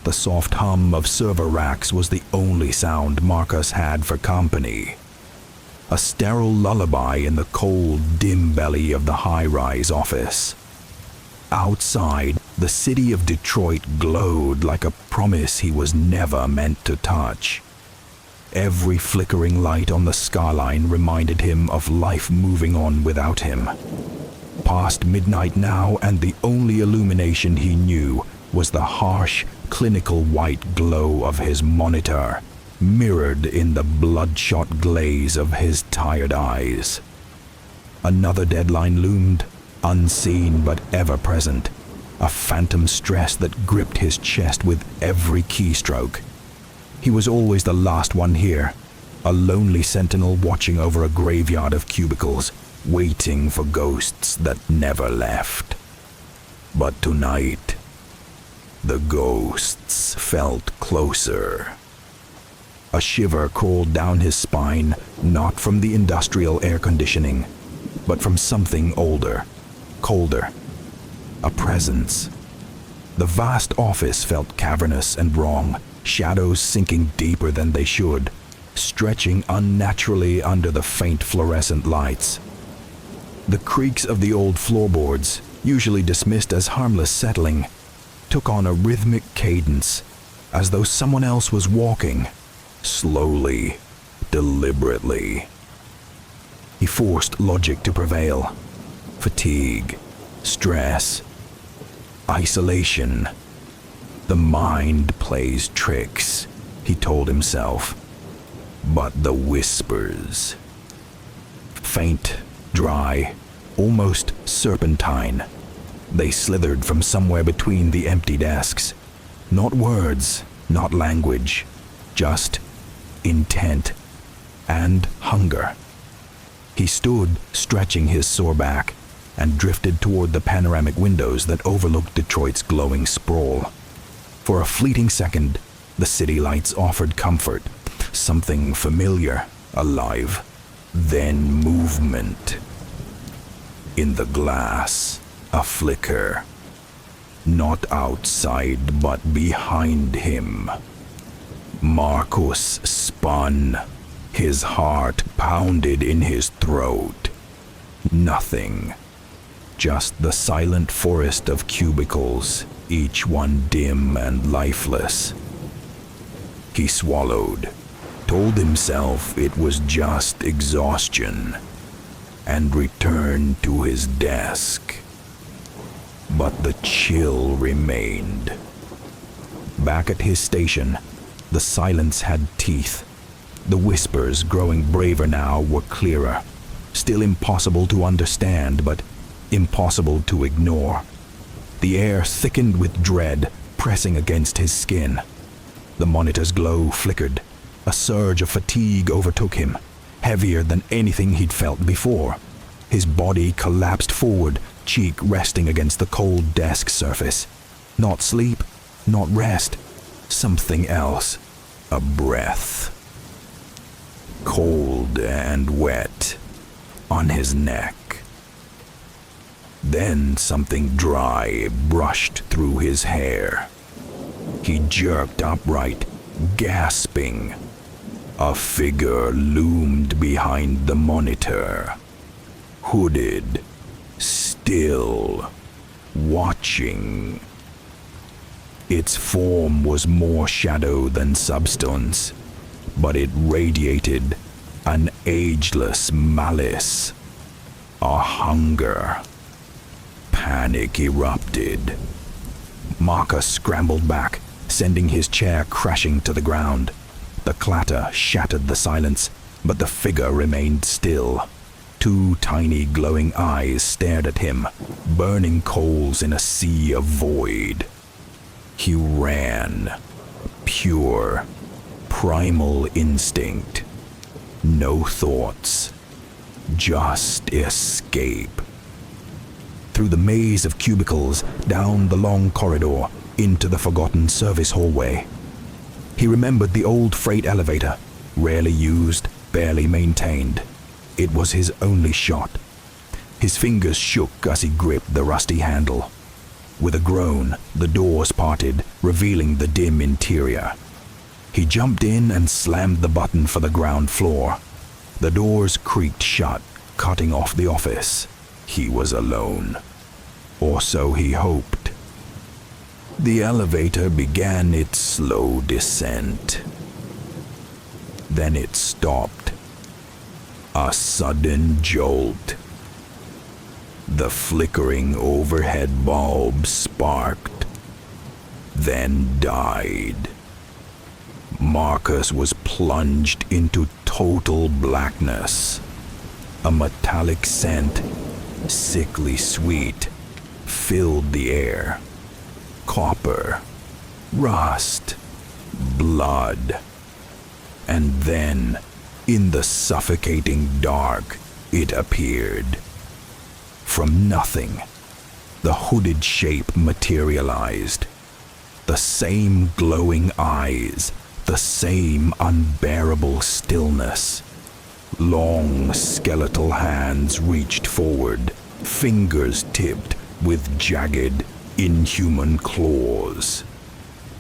the soft hum of server racks was the only sound Marcus had for company. A sterile lullaby in the cold, dim belly of the high-rise office. Outside, the city of Detroit glowed like a promise he was never meant to touch. Every flickering light on the skyline reminded him of life moving on without him. Past midnight now, and the only illumination he knew was the harsh, clinical white glow of his monitor, mirrored in the bloodshot glaze of his tired eyes. Another deadline loomed, unseen but ever-present, a phantom stress that gripped his chest with every keystroke. He was always the last one here, a lonely sentinel watching over a graveyard of cubicles, waiting for ghosts that never left. But tonight, the ghosts felt closer. A shiver crawled down his spine, not from the industrial air conditioning, but from something older, colder. A presence. The vast office felt cavernous and wrong, shadows sinking deeper than they should, stretching unnaturally under the faint fluorescent lights. The creaks of the old floorboards, usually dismissed as harmless settling, took on a rhythmic cadence, as though someone else was walking, slowly, deliberately. He forced logic to prevail. Fatigue, stress, isolation. The mind plays tricks, he told himself. But the whispers. Faint, dry, almost serpentine. They slithered from somewhere between the empty desks. Not words, not language, just intent and hunger. He stood, stretching his sore back, and drifted toward the panoramic windows that overlooked Detroit's glowing sprawl. For a fleeting second, the city lights offered comfort, something familiar, alive. Then movement. In the glass, a flicker. Not outside, but behind him. Marcus spun. His heart pounded in his throat. Nothing. Just the silent forest of cubicles, each one dim and lifeless. He swallowed, told himself it was just exhaustion, and returned to his desk. But the chill remained. Back at his station, the silence had teeth. The whispers, growing braver now, were clearer. Still impossible to understand, but impossible to ignore. The air thickened with dread, pressing against his skin. The monitor's glow flickered. A surge of fatigue overtook him, heavier than anything he'd felt before. His body collapsed forward, cheek resting against the cold desk surface. Not sleep, not rest, something else. A breath. Cold and wet on his neck. Then something dry brushed through his hair. He jerked upright, gasping. A figure loomed behind the monitor, hooded, still, watching. Its form was more shadow than substance, but it radiated an ageless malice, a hunger. Panic erupted. Marcus scrambled back, sending his chair crashing to the ground. The clatter shattered the silence, but the figure remained still. Two tiny glowing eyes stared at him, burning coals in a sea of void. He ran. Pure, primal instinct. No thoughts. Just escape. Through the maze of cubicles, down the long corridor, into the forgotten service hallway. He remembered the old freight elevator, rarely used, barely maintained. It was his only shot. His fingers shook as he gripped the rusty handle. With a groan, the doors parted, revealing the dim interior. He jumped in and slammed the button for the ground floor. The doors creaked shut, cutting off the office. He was alone. Or so he hoped. The elevator began its slow descent. Then it stopped. A sudden jolt. The flickering overhead bulb sparked, then died. Marcus was plunged into total blackness. A metallic scent, sickly sweet, filled the air. Copper, rust, blood. And then, in the suffocating dark, it appeared. From nothing, the hooded shape materialized. The same glowing eyes, the same unbearable stillness. Long skeletal hands reached forward, fingers tipped with jagged, inhuman claws.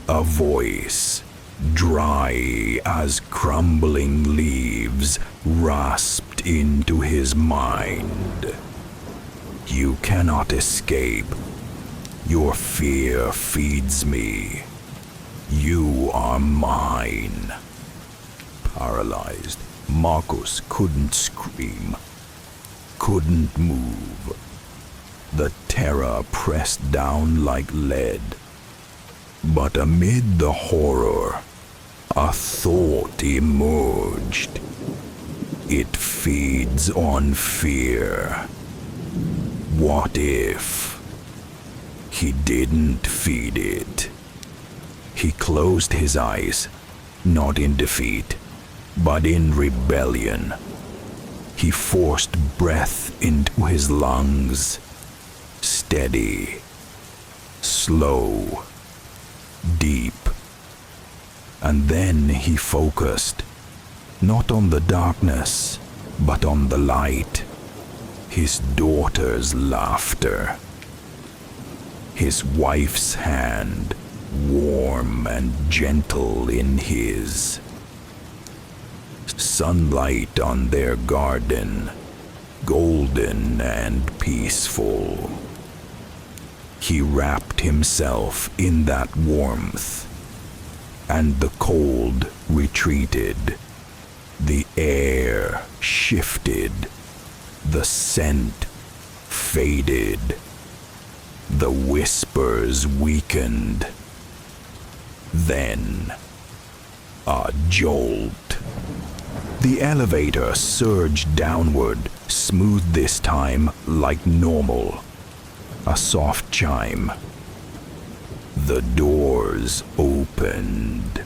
A voice, dry as crumbling leaves, rasped into his mind. You cannot escape. Your fear feeds me. You are mine. Paralyzed, Marcus couldn't scream, couldn't move. The terror pressed down like lead. But amid the horror, a thought emerged. It feeds on fear. What if he didn't feed it? He closed his eyes, not in defeat, but in rebellion. He forced breath into his lungs, steady, slow, deep. And then he focused, not on the darkness, but on the light. His daughter's laughter. His wife's hand, warm and gentle in his. Sunlight on their garden, golden and peaceful. He wrapped himself in that warmth, and the cold retreated. The air shifted. The scent faded. The whispers weakened. Then, a jolt. The elevator surged downward, smooth this time, like normal. A soft chime. The doors opened.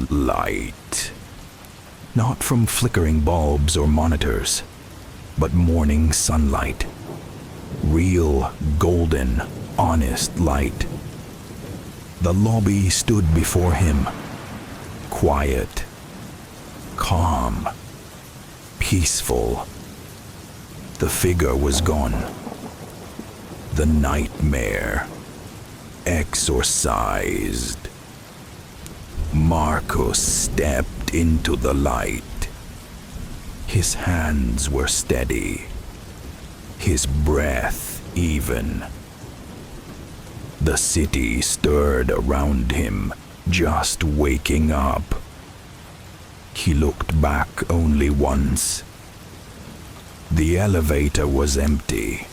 Light. Not from flickering bulbs or monitors, but morning sunlight. Real, golden, honest light. The lobby stood before him. Quiet. Calm. Peaceful. The figure was gone. The nightmare exorcised. Marcus stepped into the light. His hands were steady, his breath even. The city stirred around him, just waking up. He looked back only once. The elevator was empty.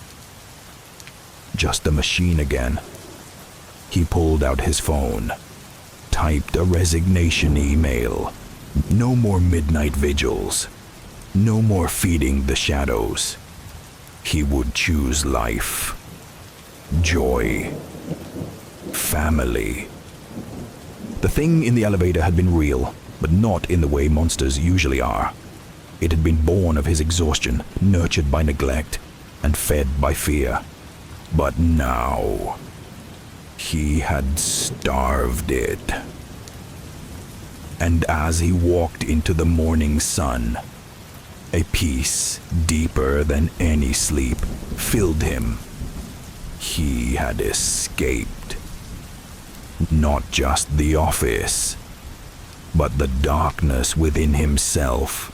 Just a machine again. He pulled out his phone, typed a resignation email. No more midnight vigils. No more feeding the shadows. He would choose life, joy, family. The thing in the elevator had been real, but not in the way monsters usually are. It had been born of his exhaustion, nurtured by neglect, and fed by fear. But now, he had starved it. And as he walked into the morning sun, a peace deeper than any sleep filled him. He had escaped. Not just the office, but the darkness within himself.